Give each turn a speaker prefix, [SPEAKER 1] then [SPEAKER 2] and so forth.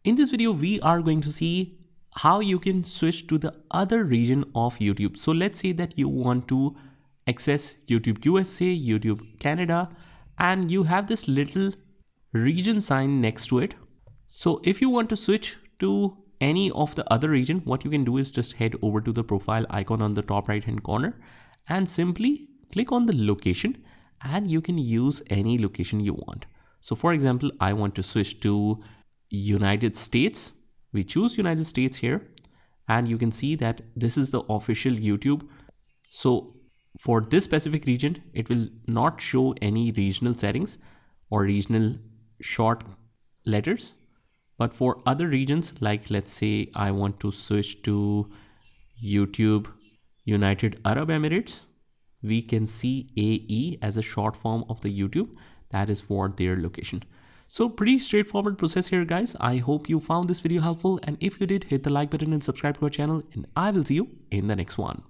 [SPEAKER 1] In this video, we are going to see how you can switch to the other region of YouTube. So let's say that you want to access YouTube USA, YouTube Canada, and you have this little region sign next to it. So if you want to switch to any of the other region, what you can do is just head over to the profile icon on the top right hand corner and simply click on the location, and you can use any location you want. So for example, I want to switch to United States. We choose United States here, and you can see that this is the official YouTube. So for this specific region, it will not show any regional settings or regional short letters. But for other regions, like let's say I want to switch to YouTube United Arab Emirates, we can see AE as a short form of the YouTube. That is for their location. So pretty straightforward process here, guys. I hope you found this video helpful, and if you did, hit the like button and subscribe to our channel, and I will see you in the next one.